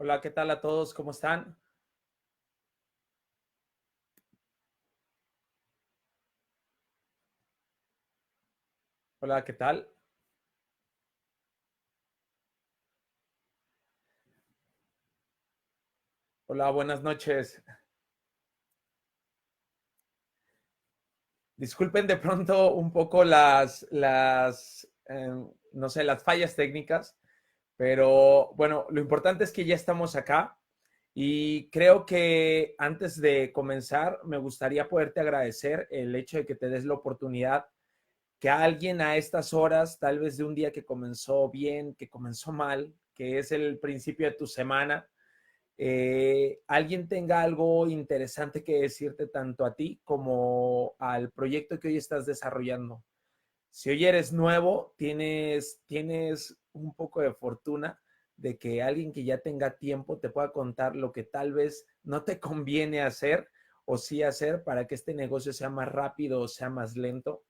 Hola, ¿qué tal a todos? ¿Cómo están? Hola, ¿qué tal? Hola, buenas noches. Disculpen de pronto un poco no sé, las fallas técnicas, pero bueno, lo importante es que ya estamos acá y creo que antes de comenzar me gustaría poderte agradecer el hecho de que te des la oportunidad que alguien a estas horas, tal vez de un día que comenzó bien, que comenzó mal, que es el principio de tu semana, alguien tenga algo interesante que decirte tanto a ti como al proyecto que hoy estás desarrollando. Si hoy eres nuevo, tienes un poco de fortuna de que alguien que ya tenga tiempo te pueda contar lo que tal vez no te conviene hacer o sí hacer para que este negocio sea más rápido o sea más lento.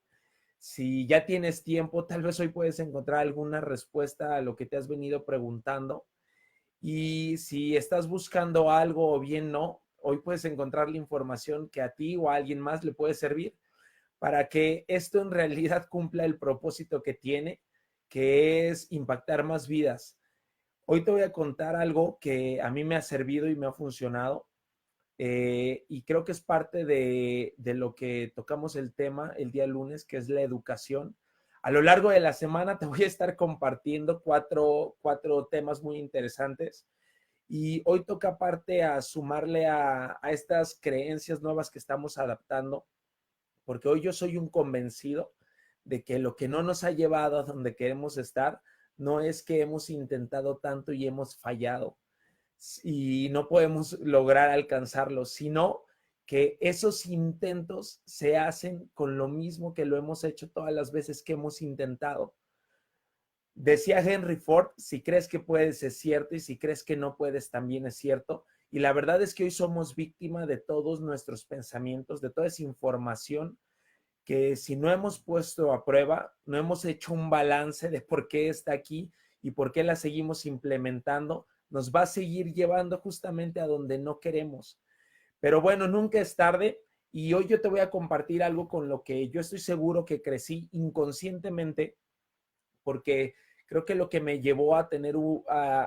Si ya tienes tiempo, tal vez hoy puedes encontrar alguna respuesta a lo que te has venido preguntando, y si estás buscando algo o bien no, hoy puedes encontrar la información que a ti o a alguien más le puede servir para que esto en realidad cumpla el propósito que tiene, que es impactar más vidas. Hoy te voy a contar algo que a mí me ha servido y me ha funcionado, y creo que es parte de lo que tocamos el tema el día lunes, que es la educación. A lo largo de la semana te voy a estar compartiendo cuatro temas muy interesantes, y hoy toca parte a sumarle a estas creencias nuevas que estamos adaptando, porque hoy yo soy un convencido de que lo que no nos ha llevado a donde queremos estar no es que hemos intentado tanto y hemos fallado y no podemos lograr alcanzarlo, sino que esos intentos se hacen con lo mismo que lo hemos hecho todas las veces que hemos intentado. Decía Henry Ford, si crees que puedes es cierto y si crees que no puedes también es cierto. Y la verdad es que hoy somos víctima de todos nuestros pensamientos, de toda esa información que si no hemos puesto a prueba, no hemos hecho un balance de por qué está aquí y por qué la seguimos implementando, nos va a seguir llevando justamente a donde no queremos. Pero bueno, nunca es tarde, y hoy yo te voy a compartir algo con lo que yo estoy seguro que crecí inconscientemente, porque creo que lo que me llevó a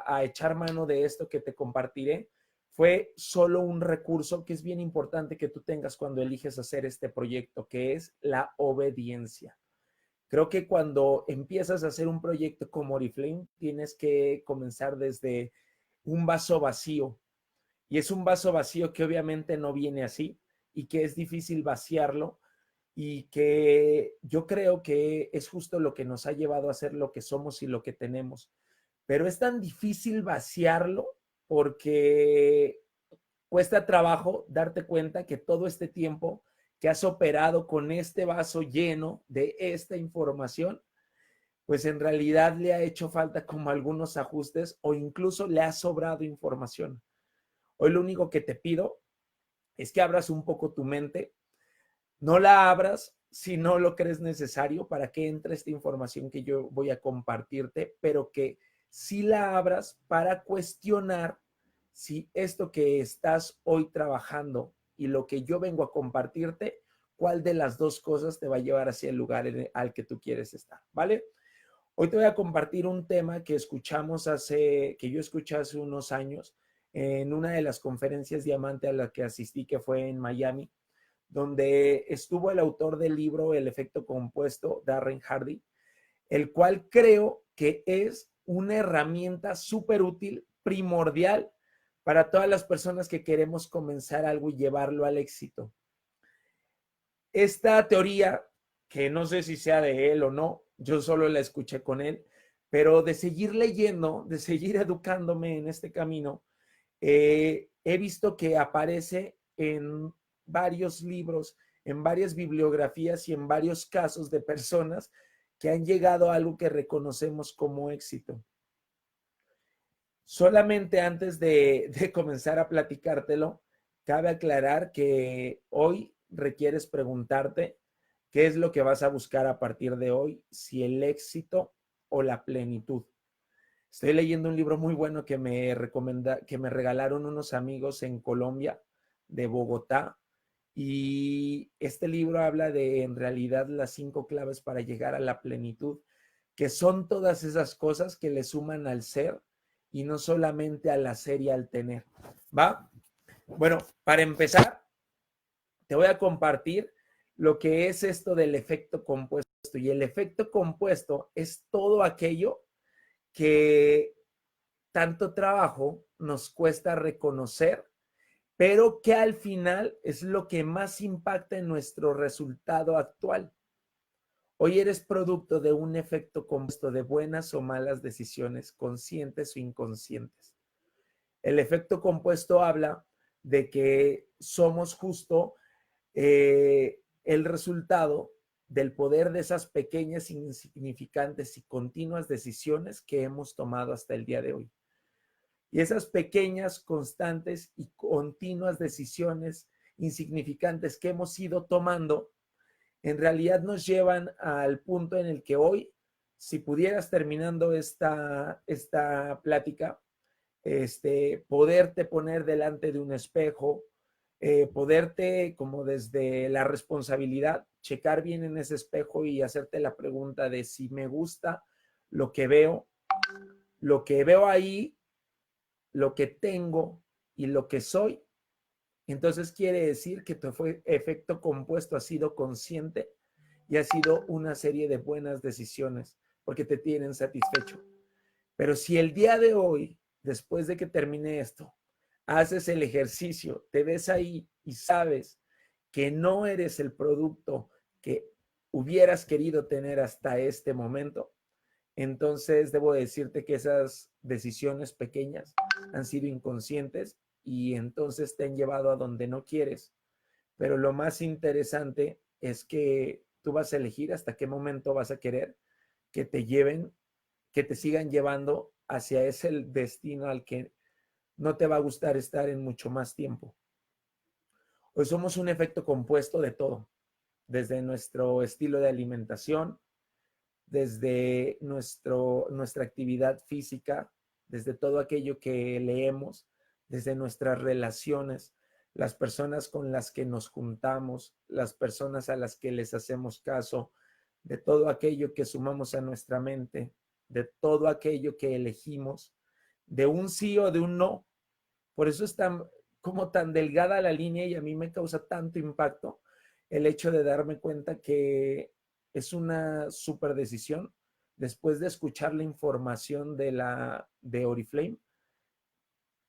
a echar mano de esto que te compartiré fue solo un recurso que es bien importante que tú tengas cuando eliges hacer este proyecto, que es la obediencia. Creo que cuando empiezas a hacer un proyecto como Oriflame, tienes que comenzar desde un vaso vacío, y es un vaso vacío que obviamente no viene así y que es difícil vaciarlo, y que yo creo que es justo lo que nos ha llevado a ser lo que somos y lo que tenemos. Pero es tan difícil vaciarlo porque cuesta trabajo darte cuenta que todo este tiempo que has operado con este vaso lleno de esta información, pues en realidad le ha hecho falta como algunos ajustes o incluso le ha sobrado información. Hoy lo único que te pido es que abras un poco tu mente. No la abras si no lo crees necesario para que entre esta información que yo voy a compartirte, pero que sí la abras para cuestionar si esto que estás hoy trabajando y lo que yo vengo a compartirte, cuál de las dos cosas te va a llevar hacia el lugar al que tú quieres estar, ¿vale? Hoy te voy a compartir un tema que yo escuché hace unos años en una de las conferencias Diamante a la que asistí, que fue en Miami, donde estuvo el autor del libro El efecto compuesto, Darren Hardy, el cual creo que es una herramienta súper útil, primordial para todas las personas que queremos comenzar algo y llevarlo al éxito. Esta teoría, que no sé si sea de él o no, yo solo la escuché con él, pero de seguir leyendo, de seguir educándome en este camino, he visto que aparece en varios libros, en varias bibliografías y en varios casos de personas que han llegado a algo que reconocemos como éxito. Solamente antes de comenzar a platicártelo, cabe aclarar que hoy requieres preguntarte qué es lo que vas a buscar a partir de hoy, si el éxito o la plenitud. Estoy leyendo un libro muy bueno que que me regalaron unos amigos en Colombia, de Bogotá, y este libro habla de, en realidad, las 5 claves para llegar a la plenitud, que son todas esas cosas que le suman al ser y no solamente al hacer y al tener. ¿Va? Bueno, para empezar, te voy a compartir lo que es esto del efecto compuesto. Y el efecto compuesto es todo aquello que tanto trabajo nos cuesta reconocer, pero que al final es lo que más impacta en nuestro resultado actual. Hoy eres producto de un efecto compuesto de buenas o malas decisiones, conscientes o inconscientes. El efecto compuesto habla de que somos justo el resultado del poder de esas pequeñas, insignificantes y continuas decisiones que hemos tomado hasta el día de hoy. Y esas pequeñas, constantes y continuas decisiones insignificantes que hemos ido tomando, en realidad nos llevan al punto en el que hoy, si pudieras terminando esta plática, poderte poner delante de un espejo, poderte, como desde la responsabilidad, checar bien en ese espejo y hacerte la pregunta de si me gusta lo que veo ahí, lo que tengo y lo que soy. Entonces quiere decir que tu efecto compuesto ha sido consciente y ha sido una serie de buenas decisiones porque te tienen satisfecho. Pero si el día de hoy, después de que termine esto, haces el ejercicio, te ves ahí y sabes que no eres el producto que hubieras querido tener hasta este momento, entonces debo decirte que esas decisiones pequeñas han sido inconscientes y entonces te han llevado a donde no quieres. Pero lo más interesante es que tú vas a elegir hasta qué momento vas a querer que te lleven, que te sigan llevando hacia ese destino al que no te va a gustar estar en mucho más tiempo. Hoy somos un efecto compuesto de todo, desde nuestro estilo de alimentación, desde nuestra actividad física, desde todo aquello que leemos, desde nuestras relaciones, las personas con las que nos juntamos, las personas a las que les hacemos caso, de todo aquello que sumamos a nuestra mente, de todo aquello que elegimos, de un sí o de un no. Por eso es como tan delgada la línea y a mí me causa tanto impacto el hecho de darme cuenta que es una súper decisión después de escuchar la información de Oriflame,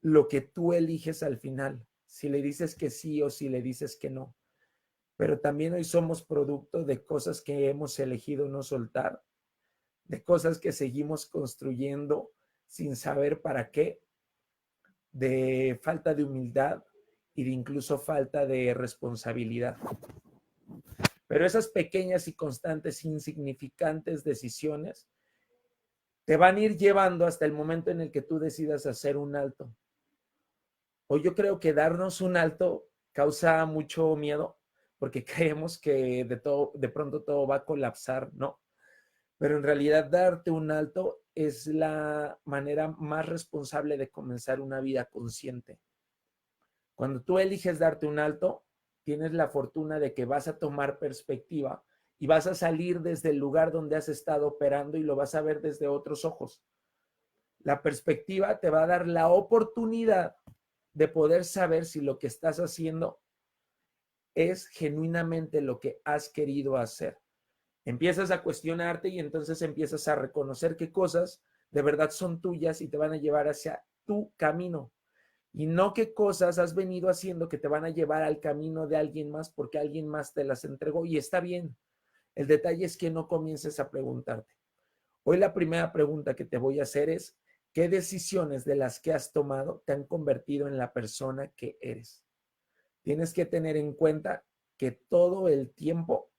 lo que tú eliges al final, si le dices que sí o si le dices que no. Pero también hoy somos producto de cosas que hemos elegido no soltar, de cosas que seguimos construyendo sin saber para qué, de falta de humildad y de incluso falta de responsabilidad. Pero esas pequeñas y constantes, insignificantes decisiones te van a ir llevando hasta el momento en el que tú decidas hacer un alto. O yo creo que darnos un alto causa mucho miedo porque creemos que de pronto todo va a colapsar, ¿no? Pero en realidad darte un alto es la manera más responsable de comenzar una vida consciente. Cuando tú eliges darte un alto, tienes la fortuna de que vas a tomar perspectiva y vas a salir desde el lugar donde has estado operando y lo vas a ver desde otros ojos. La perspectiva te va a dar la oportunidad de poder saber si lo que estás haciendo es genuinamente lo que has querido hacer. Empiezas a cuestionarte y entonces empiezas a reconocer qué cosas de verdad son tuyas y te van a llevar hacia tu camino. Y no qué cosas has venido haciendo que te van a llevar al camino de alguien más porque alguien más te las entregó y está bien. El detalle es que no comiences a preguntarte. Hoy la primera pregunta que te voy a hacer es, ¿qué decisiones de las que has tomado te han convertido en la persona que eres? Tienes que tener en cuenta que todo el tiempo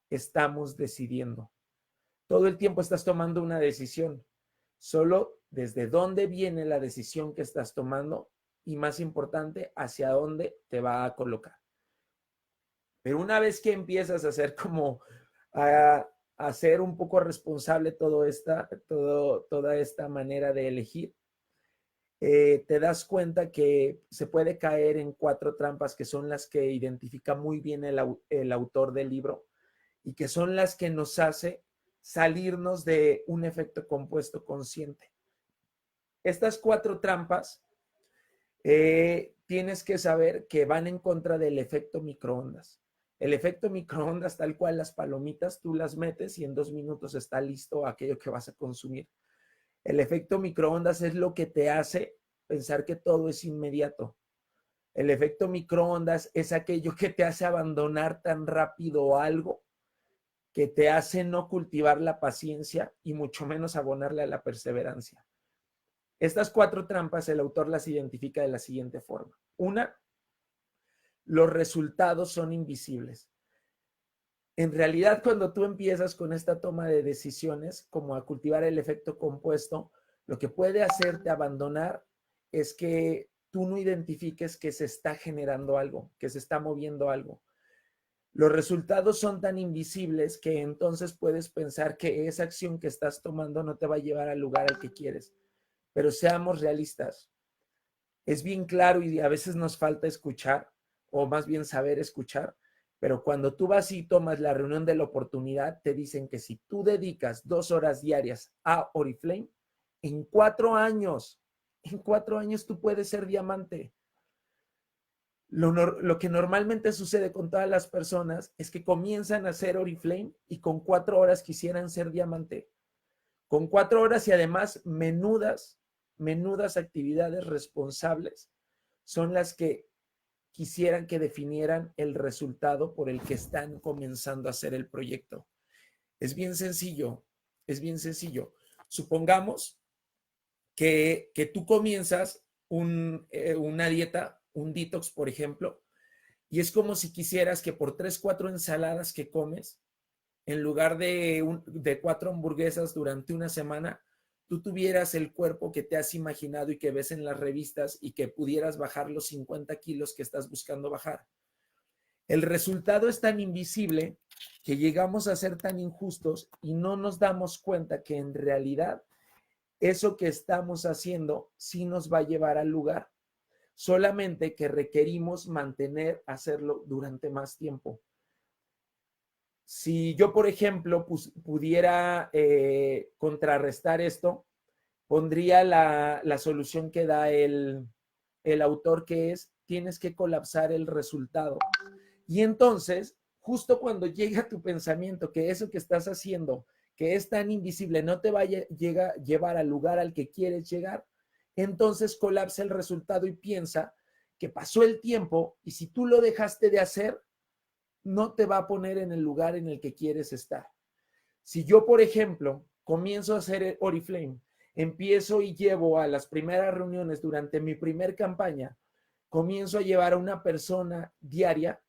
estamos decidiendo. Todo el tiempo estás tomando una decisión. Solo desde dónde viene la decisión que estás tomando y, más importante, hacia dónde te va a colocar. Pero una vez que empiezas a hacer como a a ser un poco responsable toda esta manera de elegir, te das cuenta que se puede caer en 4 trampas que son las que identifica muy bien el autor del libro y que son las que nos hace salirnos de un efecto compuesto consciente. Estas 4 trampas tienes que saber que van en contra del efecto microondas. El efecto microondas, tal cual las palomitas, tú las metes y en 2 minutos está listo aquello que vas a consumir. El efecto microondas es lo que te hace pensar que todo es inmediato. El efecto microondas es aquello que te hace abandonar tan rápido algo, que te hace no cultivar la paciencia y mucho menos abonarle a la perseverancia. Estas 4 trampas el autor las identifica de la siguiente forma. Una, los resultados son invisibles. En realidad, cuando tú empiezas con esta toma de decisiones, como a cultivar el efecto compuesto, lo que puede hacerte abandonar es que tú no identifiques que se está generando algo, que se está moviendo algo. Los resultados son tan invisibles que entonces puedes pensar que esa acción que estás tomando no te va a llevar al lugar al que quieres. Pero seamos realistas. Es bien claro y a veces nos falta escuchar, o más bien saber escuchar, pero cuando tú vas y tomas la reunión de la oportunidad, te dicen que si tú dedicas 2 horas diarias a Oriflame, en 4 años tú puedes ser diamante. Lo que normalmente sucede con todas las personas es que comienzan a hacer Oriflame y con 4 horas quisieran ser diamante. Con 4 horas y además menudas actividades responsables son las que quisieran que definieran el resultado por el que están comenzando a hacer el proyecto. Es bien sencillo, es bien sencillo. Supongamos que tú comienzas una dieta, un detox, por ejemplo, y es como si quisieras que por 3, 4 ensaladas que comes, en lugar de 4 hamburguesas durante una semana, tú tuvieras el cuerpo que te has imaginado y que ves en las revistas y que pudieras bajar los 50 kilos que estás buscando bajar. El resultado es tan invisible que llegamos a ser tan injustos y no nos damos cuenta que en realidad eso que estamos haciendo sí nos va a llevar al lugar, solamente que requerimos hacerlo durante más tiempo. Si yo, por ejemplo, pudiera contrarrestar esto, pondría la solución que da el autor, que es, tienes que colapsar el resultado. Y entonces, justo cuando llega tu pensamiento que eso que estás haciendo, que es tan invisible, no te va a llevar al lugar al que quieres llegar, entonces colapsa el resultado y piensa que pasó el tiempo y si tú lo dejaste de hacer, no te va a poner en el lugar en el que quieres estar. Si yo, por ejemplo, comienzo a hacer Oriflame, empiezo y llevo a las primeras reuniones durante mi primer campaña, comienzo a llevar a una persona diaria,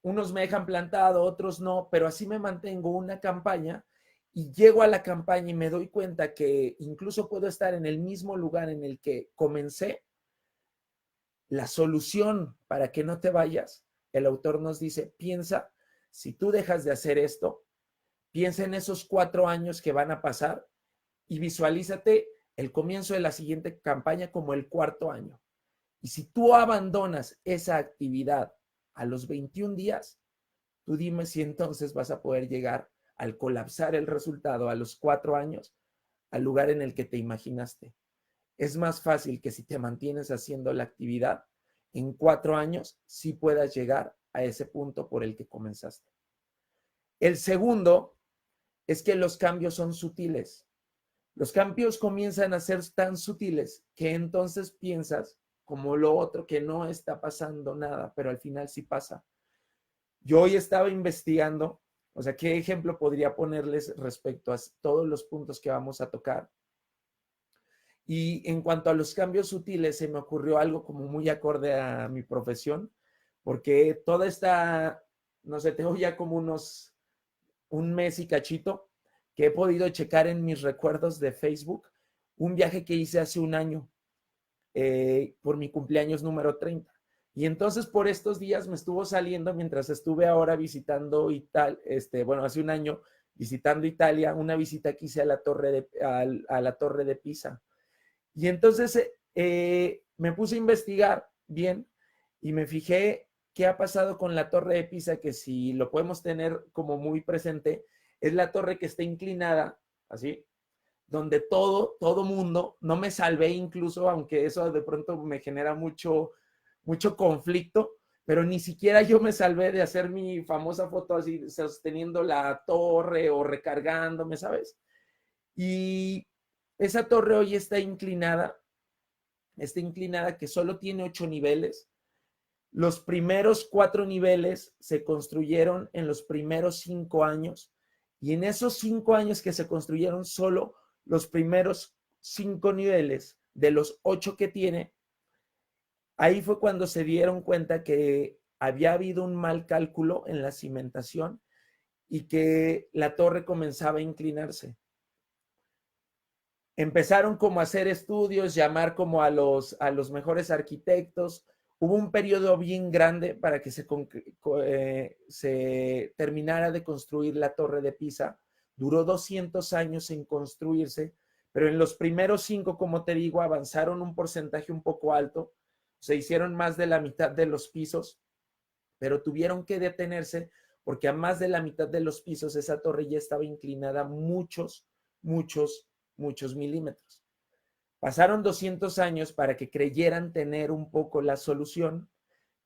unos me dejan plantado, otros no, pero así me mantengo una campaña y llego a la campaña y me doy cuenta que incluso puedo estar en el mismo lugar en el que comencé. La solución para que no te vayas, el autor nos dice, piensa, si tú dejas de hacer esto, piensa en esos 4 años que van a pasar y visualízate el comienzo de la siguiente campaña como el 4.º año. Y si tú abandonas esa actividad a los 21 días, tú dime si entonces vas a poder llegar al colapsar el resultado a los 4 años al lugar en el que te imaginaste. Es más fácil que si te mantienes haciendo la actividad, en 4 años sí puedas llegar a ese punto por el que comenzaste. El segundo es que los cambios son sutiles. Los cambios comienzan a ser tan sutiles que entonces piensas como lo otro, que no está pasando nada, pero al final sí pasa. Yo hoy estaba investigando, o sea, ¿qué ejemplo podría ponerles respecto a todos los puntos que vamos a tocar? Y en cuanto a los cambios sutiles, se me ocurrió algo como muy acorde a mi profesión, porque toda esta, no sé, tengo ya como un mes y cachito que he podido checar en mis recuerdos de Facebook un viaje que hice hace un año por mi cumpleaños número 30. Y entonces por estos días me estuvo saliendo, mientras estuve ahora visitando Italia, bueno, hace un año visitando Italia, una visita que hice a la torre de Pisa. Y entonces me puse a investigar bien y me fijé qué ha pasado con la torre de Pisa, que si lo podemos tener como muy presente, es la torre que está inclinada, así, donde todo mundo, no me salvé incluso, aunque eso de pronto me genera mucho conflicto, pero ni siquiera yo me salvé de hacer mi famosa foto así, sosteniendo la torre o recargándome, ¿sabes? Y esa torre hoy está inclinada que solo tiene 8 niveles. Los primeros 4 niveles se construyeron en los primeros 5 años, y en esos 5 años que se construyeron, solo los primeros 5 niveles de los 8 que tiene, ahí fue cuando se dieron cuenta que había habido un mal cálculo en la cimentación y que la torre comenzaba a inclinarse. Empezaron como a hacer estudios, llamar como a los mejores arquitectos. Hubo un periodo bien grande para que se terminara de construir la torre de Pisa. Duró 200 años en construirse, pero en los primeros 5, como te digo, avanzaron un porcentaje un poco alto. Se hicieron más de la mitad de los pisos, pero tuvieron que detenerse porque a más de la mitad de los pisos esa torre ya estaba inclinada muchos milímetros. Pasaron 200 años para que creyeran tener un poco la solución,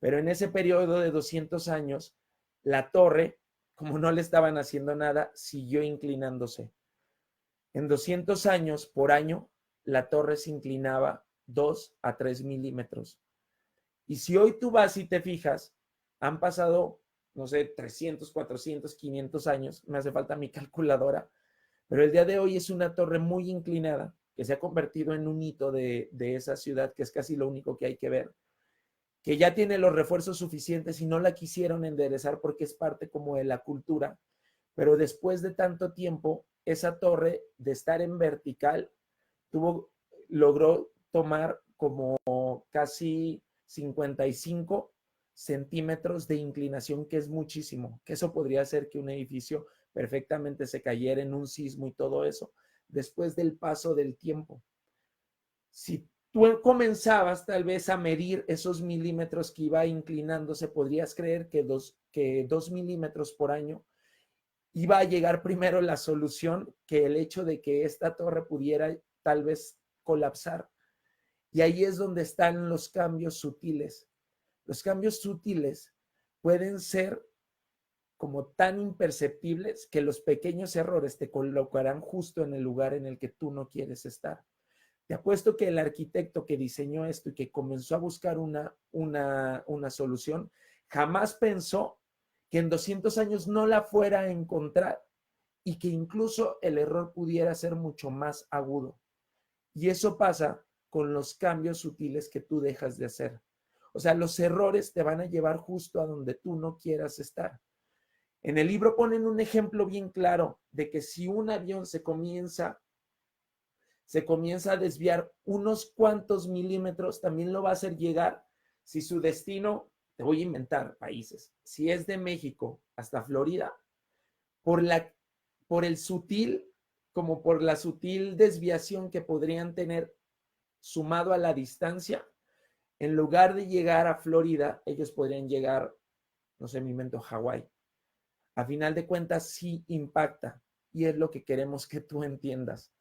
pero en ese periodo de 200 años, la torre, como no le estaban haciendo nada, siguió inclinándose. En 200 años por año, la torre se inclinaba 2 a 3 milímetros. Y si hoy tú vas y te fijas, han pasado, no sé, 300, 400, 500 años, me hace falta mi calculadora, pero el día de hoy es una torre muy inclinada que se ha convertido en un hito de esa ciudad, que es casi lo único que hay que ver, que ya tiene los refuerzos suficientes y no la quisieron enderezar porque es parte como de la cultura, pero después de tanto tiempo, esa torre de estar en vertical logró tomar como casi 55 centímetros de inclinación, que es muchísimo, que eso podría hacer que un edificio perfectamente se cayera en un sismo y todo eso, después del paso del tiempo. Si tú comenzabas tal vez a medir esos milímetros que iba inclinándose, podrías creer que 2 milímetros por año iba a llegar primero la solución que el hecho de que esta torre pudiera tal vez colapsar. Y ahí es donde están los cambios sutiles. Los cambios sutiles pueden ser como tan imperceptibles que los pequeños errores te colocarán justo en el lugar en el que tú no quieres estar. Te apuesto que el arquitecto que diseñó esto y que comenzó a buscar una solución, jamás pensó que en 200 años no la fuera a encontrar y que incluso el error pudiera ser mucho más agudo. Y eso pasa con los cambios sutiles que tú dejas de hacer. O sea, los errores te van a llevar justo a donde tú no quieras estar. En el libro ponen un ejemplo bien claro de que si un avión se comienza a desviar unos cuantos milímetros, también lo va a hacer llegar. Si su destino, te voy a inventar países, si es de México hasta Florida, por el sutil, como por la sutil desviación que podrían tener sumado a la distancia, en lugar de llegar a Florida, ellos podrían llegar, no sé, me invento, Hawái. A final de cuentas, sí impacta, y es lo que queremos que tú entiendas.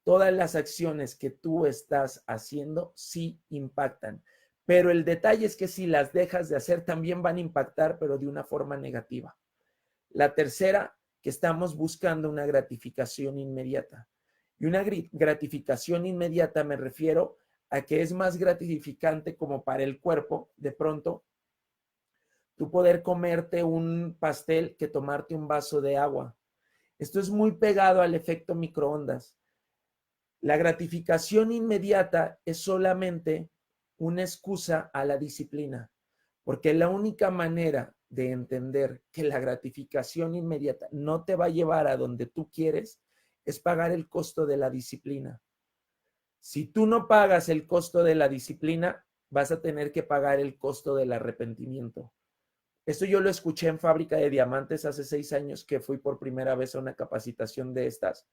Todas las acciones que tú estás haciendo sí impactan, pero el detalle es que si las dejas de hacer también van a impactar, pero de una forma negativa. La tercera, que estamos buscando una gratificación inmediata. Y una gratificación inmediata me refiero a que es más gratificante como para el cuerpo, de pronto, tú poder comerte un pastel que tomarte un vaso de agua. Esto es muy pegado al efecto microondas. La gratificación inmediata es solamente una excusa a la disciplina, porque la única manera de entender que la gratificación inmediata no te va a llevar a donde tú quieres es pagar el costo de la disciplina. Si tú no pagas el costo de la disciplina, vas a tener que pagar el costo del arrepentimiento. Esto yo lo escuché en Fábrica de Diamantes hace 6 años que fui por primera vez a una capacitación de estas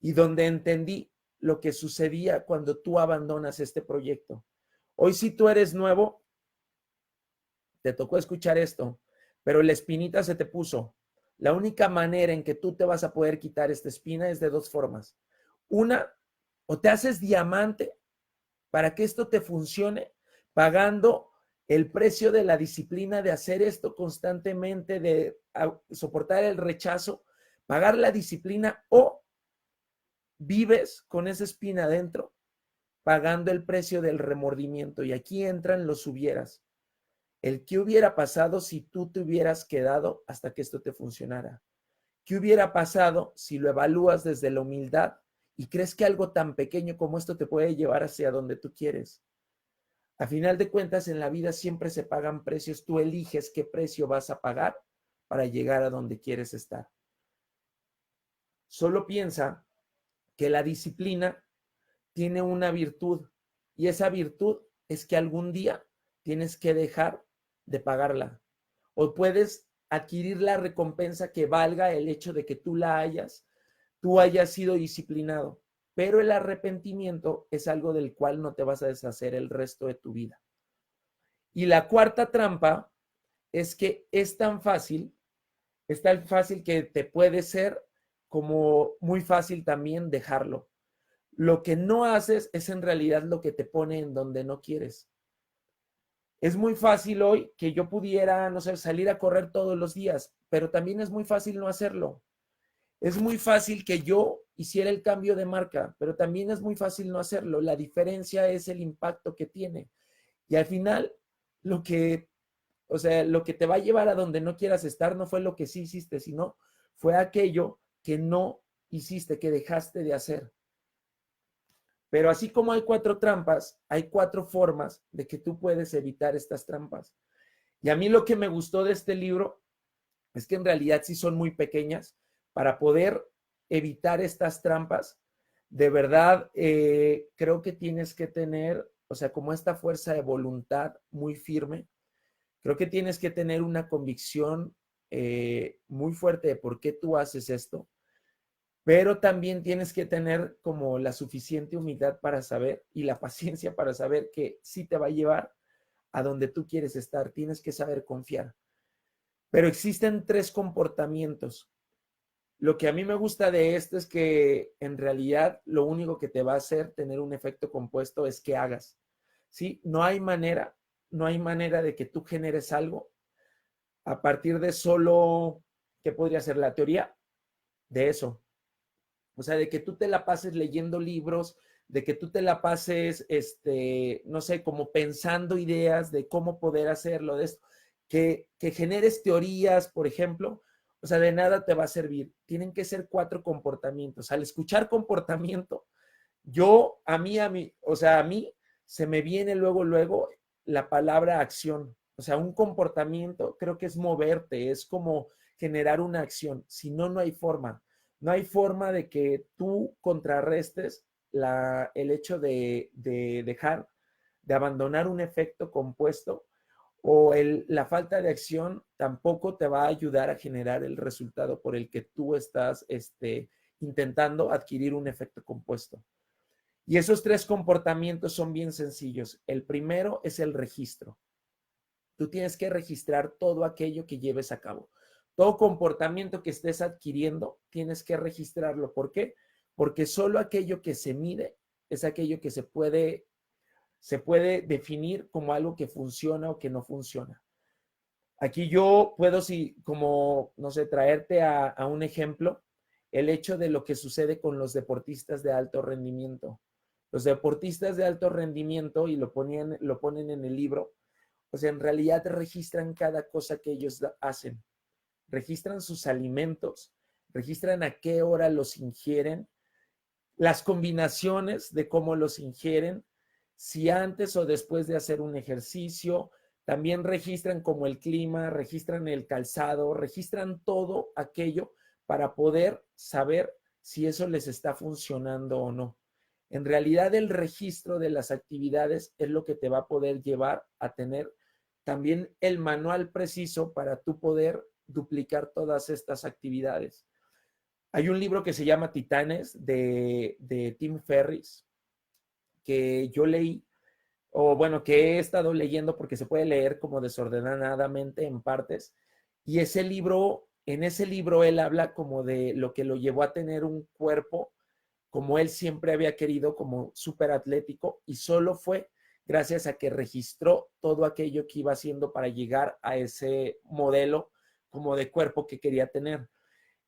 y donde entendí lo que sucedía cuando tú abandonas este proyecto. Hoy si tú eres nuevo, te tocó escuchar esto, pero la espinita se te puso. La única manera en que tú te vas a poder quitar esta espina es de 2 formas. Una, o te haces diamante para que esto te funcione, pagando el precio de la disciplina de hacer esto constantemente, de soportar el rechazo, pagar la disciplina, o vives con esa espina adentro, pagando el precio del remordimiento. Y aquí entran los hubieras. El qué hubiera pasado si tú te hubieras quedado hasta que esto te funcionara. ¿Qué hubiera pasado si lo evalúas desde la humildad y crees que algo tan pequeño como esto te puede llevar hacia donde tú quieres? A final de cuentas, en la vida siempre se pagan precios. Tú eliges qué precio vas a pagar para llegar a donde quieres estar. Solo piensa que la disciplina tiene una virtud y esa virtud es que algún día tienes que dejar de pagarla o puedes adquirir la recompensa que valga el hecho de que tú hayas sido disciplinado, pero el arrepentimiento es algo del cual no te vas a deshacer el resto de tu vida. Y la cuarta trampa es que es tan fácil que te puede ser como muy fácil también dejarlo. Lo que no haces es en realidad lo que te pone en donde no quieres. Es muy fácil hoy que yo pudiera, no sé, salir a correr todos los días, pero también es muy fácil no hacerlo. Es muy fácil que yo hiciera el cambio de marca, pero también es muy fácil no hacerlo. La diferencia es el impacto que tiene. Y al final, lo que te va a llevar a donde no quieras estar no fue lo que sí hiciste, sino fue aquello que no hiciste, que dejaste de hacer. Pero así como hay 4 trampas, hay 4 formas de que tú puedes evitar estas trampas. Y a mí lo que me gustó de este libro es que en realidad sí son muy pequeñas para poder evitar estas trampas. De verdad, creo que tienes que tener, como esta fuerza de voluntad muy firme. Creo que tienes que tener una convicción muy fuerte de por qué tú haces esto, pero también tienes que tener como la suficiente humildad para saber y la paciencia para saber que sí te va a llevar a donde tú quieres estar. Tienes que saber confiar. Pero existen 3 comportamientos. Lo que a mí me gusta de esto es que en realidad lo único que te va a hacer tener un efecto compuesto es que hagas. ¿Sí? No hay manera de que tú generes algo a partir de solo, ¿qué podría ser la teoría? De eso. O sea, de que tú te la pases leyendo libros, de que tú te la pases, no sé, como pensando ideas de cómo poder hacerlo, de esto, que generes teorías, por ejemplo, o sea, de nada te va a servir. Tienen que ser 4 comportamientos. Al escuchar comportamiento, a mí se me viene luego la palabra acción. O sea, un comportamiento creo que es moverte, es como generar una acción. Si no, no hay forma. No hay forma de que tú contrarrestes el hecho de dejar, de abandonar un efecto compuesto o la falta de acción tampoco te va a ayudar a generar el resultado por el que tú estás intentando adquirir un efecto compuesto. Y esos 3 comportamientos son bien sencillos. El primero es el registro. Tú tienes que registrar todo aquello que lleves a cabo. Todo comportamiento que estés adquiriendo, tienes que registrarlo. ¿Por qué? Porque solo aquello que se mide es aquello que se puede definir como algo que funciona o que no funciona. Aquí yo puedo, como, no sé, traerte a un ejemplo, el hecho de lo que sucede con los deportistas de alto rendimiento. Los deportistas de alto rendimiento, y lo ponen en el libro, en realidad registran cada cosa que ellos hacen. Registran sus alimentos, registran a qué hora los ingieren, las combinaciones de cómo los ingieren, si antes o después de hacer un ejercicio. También registran como el clima, registran el calzado, registran todo aquello para poder saber si eso les está funcionando o no. En realidad el registro de las actividades es lo que te va a poder llevar a tener también el manual preciso para tú poder duplicar todas estas actividades. Hay un libro que se llama Titanes de Tim Ferriss que yo leí, o bueno, que he estado leyendo porque se puede leer como desordenadamente en partes. Y ese libro, en ese libro él habla como de lo que lo llevó a tener un cuerpo como él siempre había querido, como súper atlético, y solo fue gracias a que registró todo aquello que iba haciendo para llegar a ese modelo como de cuerpo que quería tener.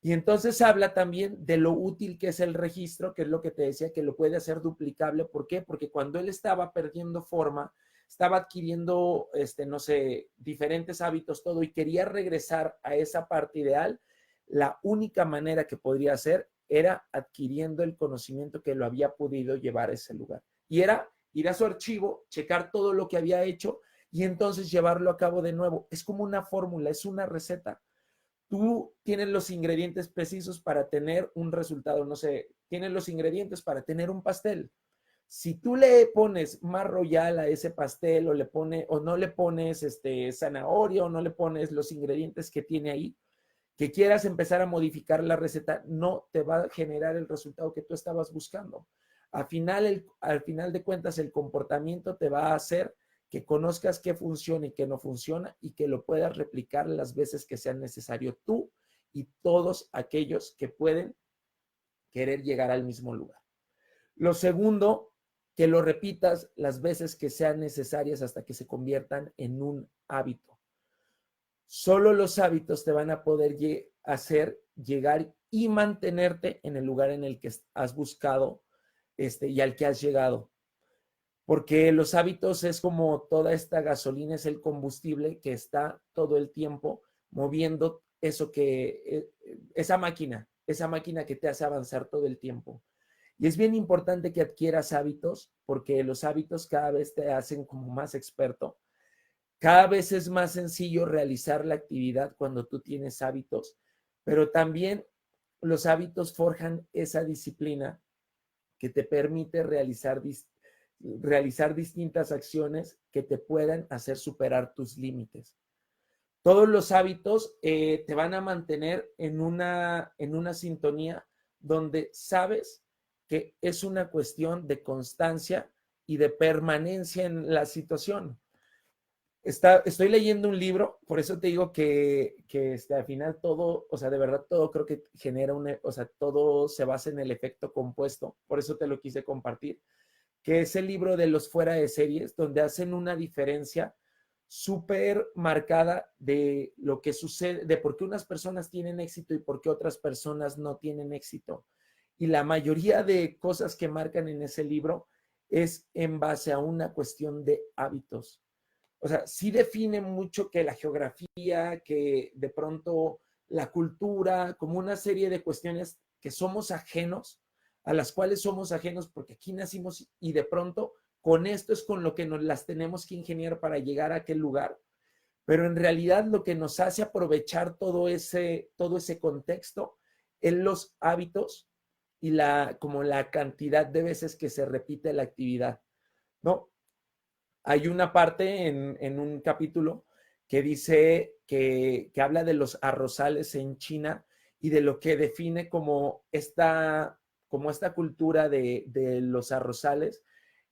Y entonces habla también de lo útil que es el registro, que es lo que te decía, que lo puede hacer duplicable. ¿Por qué? Porque cuando él estaba perdiendo forma, estaba adquiriendo, no sé, diferentes hábitos, todo, y quería regresar a esa parte ideal, la única manera que podría hacer era adquiriendo el conocimiento que lo había podido llevar a ese lugar. Y era ir a su archivo, checar todo lo que había hecho y entonces llevarlo a cabo de nuevo. Es como una fórmula, es una receta. Tú tienes los ingredientes precisos para tener un resultado, no sé, tienes los ingredientes para tener un pastel. Si tú le pones más royal a ese pastel o no le pones zanahoria o no le pones los ingredientes que tiene ahí, que quieras empezar a modificar la receta, no te va a generar el resultado que tú estabas buscando. Al final de cuentas, el comportamiento te va a hacer que conozcas qué funciona y qué no funciona y que lo puedas replicar las veces que sean necesario tú y todos aquellos que pueden querer llegar al mismo lugar. Lo segundo, que lo repitas las veces que sean necesarias hasta que se conviertan en un hábito. Solo los hábitos te van a poder hacer llegar y mantenerte en el lugar en el que has buscado y al que has llegado. Porque los hábitos es como toda esta gasolina, es el combustible que está todo el tiempo moviendo esa máquina que te hace avanzar todo el tiempo. Y es bien importante que adquieras hábitos porque los hábitos cada vez te hacen como más experto. Cada vez es más sencillo realizar la actividad cuando tú tienes hábitos, pero también los hábitos forjan esa disciplina que te permite realizar distintas acciones que te puedan hacer superar tus límites. Todos los hábitos te van a mantener en una sintonía donde sabes que es una cuestión de constancia y de permanencia en la situación. Estoy leyendo un libro, por eso te digo que al final todo, o sea, de verdad todo creo que genera o sea, todo se basa en el efecto compuesto, por eso te lo quise compartir, que es el libro de los fuera de series, donde hacen una diferencia súper marcada de lo que sucede, de por qué unas personas tienen éxito y por qué otras personas no tienen éxito. Y la mayoría de cosas que marcan en ese libro es en base a una cuestión de hábitos. O sea, sí define mucho que la geografía, que de pronto la cultura, como una serie de cuestiones que somos ajenos, a las cuales somos ajenos porque aquí nacimos y de pronto con esto es con lo que nos las tenemos que ingeniar para llegar a aquel lugar. Pero en realidad lo que nos hace aprovechar todo ese contexto es los hábitos y como la cantidad de veces que se repite la actividad, ¿no? Hay una parte en un capítulo que dice que habla de los arrozales en China y de lo que define como esta cultura de los arrozales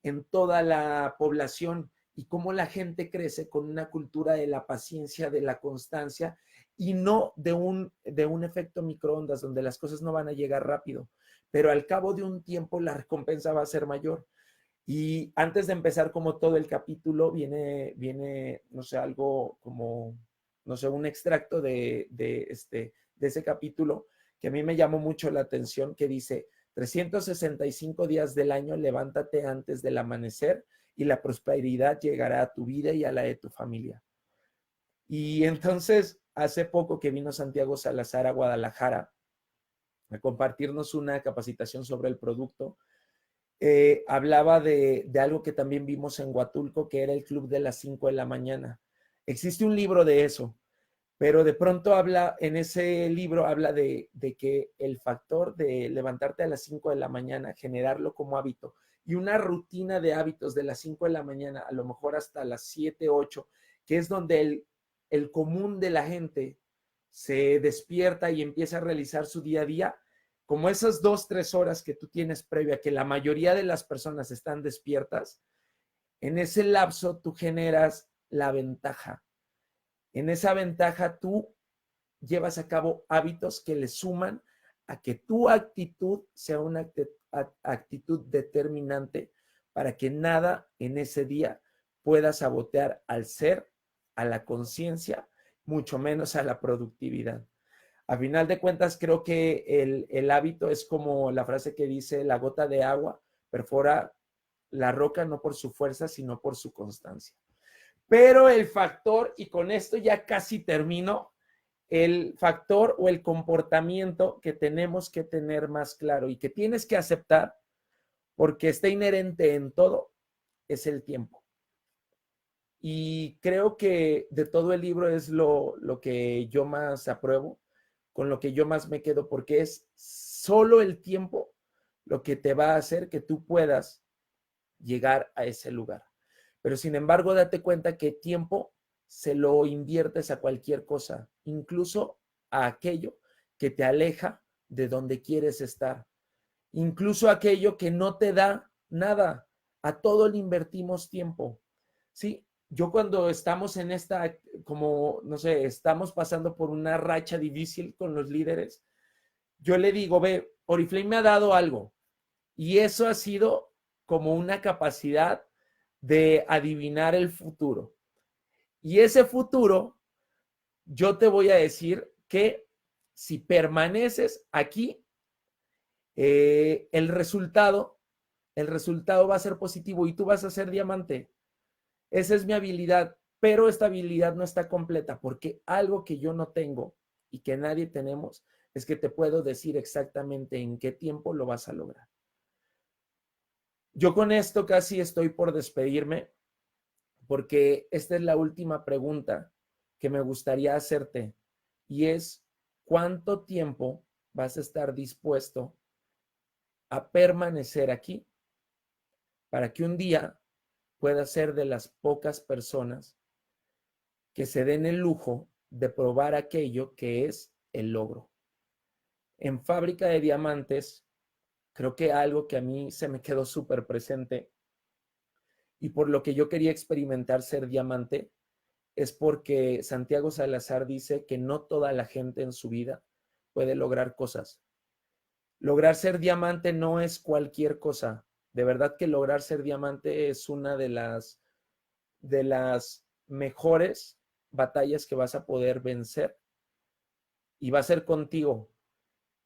en toda la población y cómo la gente crece con una cultura de la paciencia, de la constancia y no de un efecto microondas donde las cosas no van a llegar rápido, pero al cabo de un tiempo la recompensa va a ser mayor. Y antes de empezar como todo el capítulo, viene no sé, algo como, no sé, un extracto de ese capítulo que a mí me llamó mucho la atención, que dice, 365 días del año, levántate antes del amanecer y la prosperidad llegará a tu vida y a la de tu familia. Y entonces, hace poco que vino Santiago Salazar a Guadalajara a compartirnos una capacitación sobre el producto, hablaba de algo que también vimos en Huatulco, que era el club de las 5 de la mañana. Existe un libro de eso, Pero de pronto habla, en ese libro habla de que el factor de levantarte a las 5 de la mañana, generarlo como hábito, y una rutina de hábitos de las 5 de la mañana, a lo mejor hasta las 7 8, que es donde el común de la gente se despierta y empieza a realizar su día a día, como esas 2 3 horas que tú tienes previa, que la mayoría de las personas están despiertas, en ese lapso tú generas la ventaja. En esa ventaja tú llevas a cabo hábitos que le suman a que tu actitud sea una actitud determinante para que nada en ese día pueda sabotear al ser, a la conciencia, mucho menos a la productividad. A final de cuentas, creo que el hábito es como la frase que dice, la gota de agua perfora la roca no por su fuerza, sino por su constancia. Pero el factor, y con esto ya casi termino, el factor o el comportamiento que tenemos que tener más claro y que tienes que aceptar porque está inherente en todo es el tiempo. Y creo que de todo el libro es lo que yo más apruebo, con lo que yo más me quedo, porque es solo el tiempo lo que te va a hacer que tú puedas llegar a ese lugar. Pero sin embargo, date cuenta que tiempo se lo inviertes a cualquier cosa, incluso a aquello que te aleja de donde quieres estar, incluso aquello que no te da nada. A todo le invertimos tiempo. Sí, yo cuando estamos en esta, como, no sé, estamos pasando por una racha difícil con los líderes, yo le digo, ve, Oriflame me ha dado algo y eso ha sido como una capacidad de adivinar el futuro. Y ese futuro, yo te voy a decir que si permaneces aquí, el resultado va a ser positivo y tú vas a ser diamante. Esa es mi habilidad, pero esta habilidad no está completa porque algo que yo no tengo y que nadie tenemos es que te puedo decir exactamente en qué tiempo lo vas a lograr. Yo con esto casi estoy por despedirme porque esta es la última pregunta que me gustaría hacerte y es, ¿cuánto tiempo vas a estar dispuesto a permanecer aquí para que un día puedas ser de las pocas personas que se den el lujo de probar aquello que es el logro? En Fábrica de Diamantes, creo que algo que a mí se me quedó súper presente y por lo que yo quería experimentar ser diamante es porque Santiago Salazar dice que no toda la gente en su vida puede lograr cosas. Lograr ser diamante no es cualquier cosa. De verdad que lograr ser diamante es una de las mejores batallas que vas a poder vencer y va a ser contigo.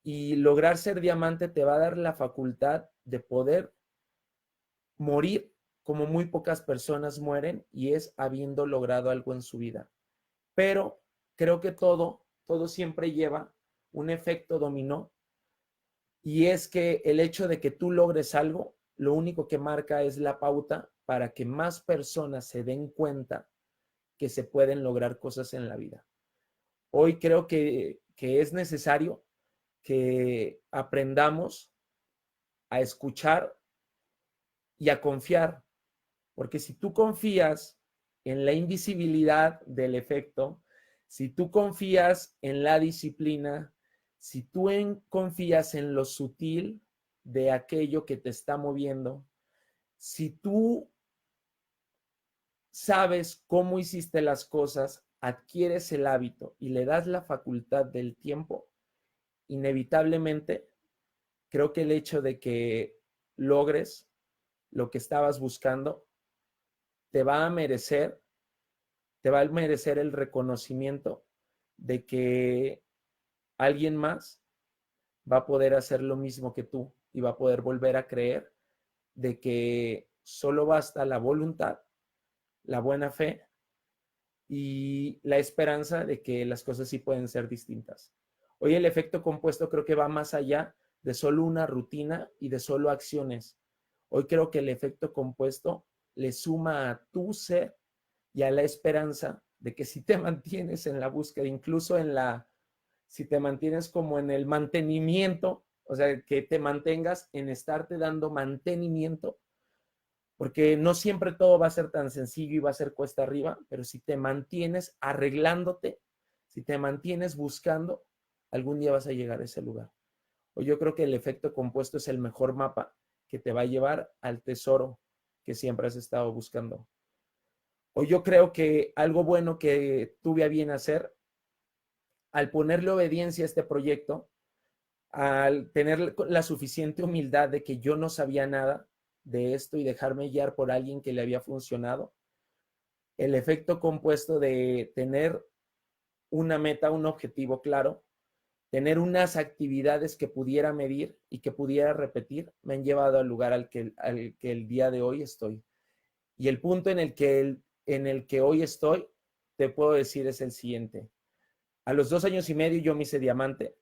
Y lograr ser diamante te va a dar la facultad de poder morir como muy pocas personas mueren y es habiendo logrado algo en su vida. Pero creo que todo siempre lleva un efecto dominó y es que el hecho de que tú logres algo, lo único que marca es la pauta para que más personas se den cuenta que se pueden lograr cosas en la vida. Hoy creo que es necesario que aprendamos a escuchar y a confiar, porque si tú confías en la invisibilidad del efecto, si tú confías en la disciplina, si tú confías en lo sutil de aquello que te está moviendo, si tú sabes cómo hiciste las cosas, adquieres el hábito y le das la facultad del tiempo, inevitablemente creo que el hecho de que logres lo que estabas buscando te va a merecer el reconocimiento de que alguien más va a poder hacer lo mismo que tú y va a poder volver a creer de que solo basta la voluntad, la buena fe y la esperanza de que las cosas sí pueden ser distintas. Hoy el efecto compuesto creo que va más allá de solo una rutina y de solo acciones. Hoy creo que el efecto compuesto le suma a tu ser y a la esperanza de que si te mantienes en la búsqueda, incluso si te mantienes como en el mantenimiento, o sea, que te mantengas en estarte dando mantenimiento, porque no siempre todo va a ser tan sencillo y va a ser cuesta arriba, pero si te mantienes arreglándote, si te mantienes buscando, algún día vas a llegar a ese lugar. O yo creo que el efecto compuesto es el mejor mapa que te va a llevar al tesoro que siempre has estado buscando. O yo creo que algo bueno que tuve a bien hacer, al ponerle obediencia a este proyecto, al tener la suficiente humildad de que yo no sabía nada de esto y dejarme guiar por alguien que le había funcionado, el efecto compuesto de tener una meta, un objetivo claro, tener unas actividades que pudiera medir y que pudiera repetir, me han llevado al lugar al que el día de hoy estoy. Y el punto en el que hoy estoy, te puedo decir, es el siguiente. A los 2 años y medio yo me hice diamante,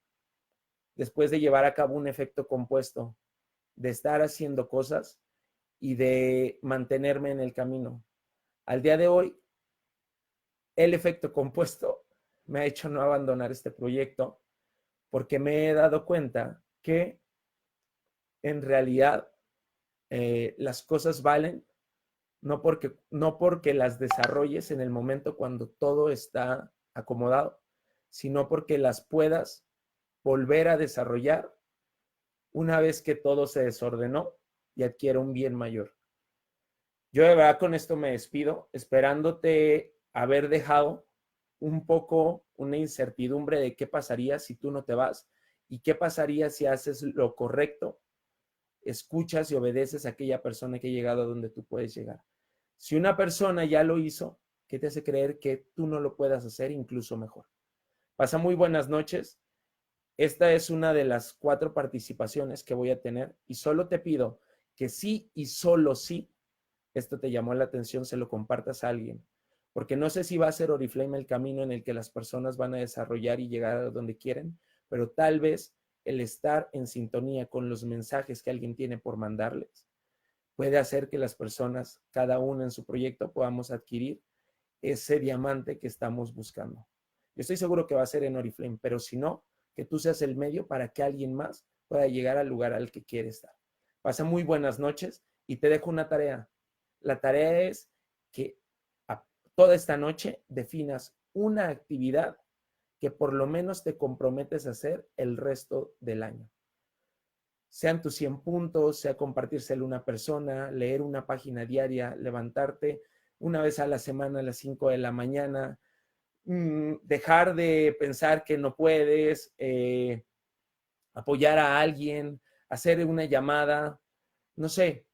después de llevar a cabo un efecto compuesto, de estar haciendo cosas y de mantenerme en el camino. Al día de hoy, el efecto compuesto me ha hecho no abandonar este proyecto porque me he dado cuenta que en realidad las cosas valen no porque las desarrolles en el momento cuando todo está acomodado, sino porque las puedas volver a desarrollar una vez que todo se desordenó y adquiere un bien mayor. Yo de verdad con esto me despido, esperándote haber dejado un poco una incertidumbre de qué pasaría si tú no te vas y qué pasaría si haces lo correcto, escuchas y obedeces a aquella persona que ha llegado a donde tú puedes llegar. Si una persona ya lo hizo, ¿qué te hace creer que tú no lo puedas hacer incluso mejor? Pasa muy buenas noches. Esta es una de las 4 participaciones que voy a tener y solo te pido que sí y solo sí, esto te llamó la atención, se lo compartas a alguien. Porque no sé si va a ser Oriflame el camino en el que las personas van a desarrollar y llegar a donde quieren, pero tal vez el estar en sintonía con los mensajes que alguien tiene por mandarles puede hacer que las personas, cada una en su proyecto, podamos adquirir ese diamante que estamos buscando. Yo estoy seguro que va a ser en Oriflame, pero si no, que tú seas el medio para que alguien más pueda llegar al lugar al que quiere estar. Pasa muy buenas noches y te dejo una tarea. La tarea es que toda esta noche definas una actividad que por lo menos te comprometes a hacer el resto del año. Sean tus 100 puntos, sea compartírselo a una persona, leer una página diaria, levantarte una vez a la semana a las 5 de la mañana, dejar de pensar que no puedes, apoyar a alguien, hacer una llamada, no sé,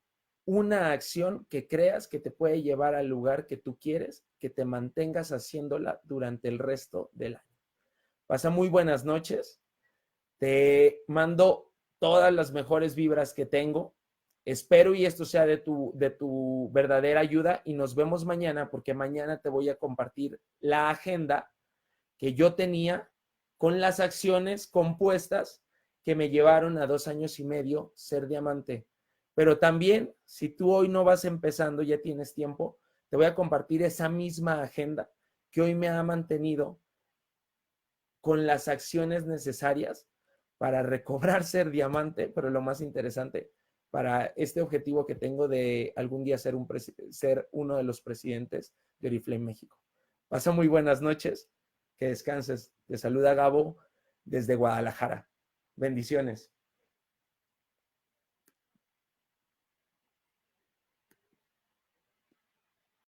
una acción que creas que te puede llevar al lugar que tú quieres, que te mantengas haciéndola durante el resto del año. Pasa muy buenas noches. Te mando todas las mejores vibras que tengo. Espero y esto sea de tu verdadera ayuda y nos vemos mañana porque mañana te voy a compartir la agenda que yo tenía con las acciones compuestas que me llevaron a 2 años y medio ser diamante. Pero también, si tú hoy no vas empezando, ya tienes tiempo, te voy a compartir esa misma agenda que hoy me ha mantenido con las acciones necesarias para recobrar ser diamante, pero lo más interesante, para este objetivo que tengo de algún día ser uno de los presidentes de Oriflame México. Pasa muy buenas noches, que descanses. Te saluda Gabo desde Guadalajara. Bendiciones.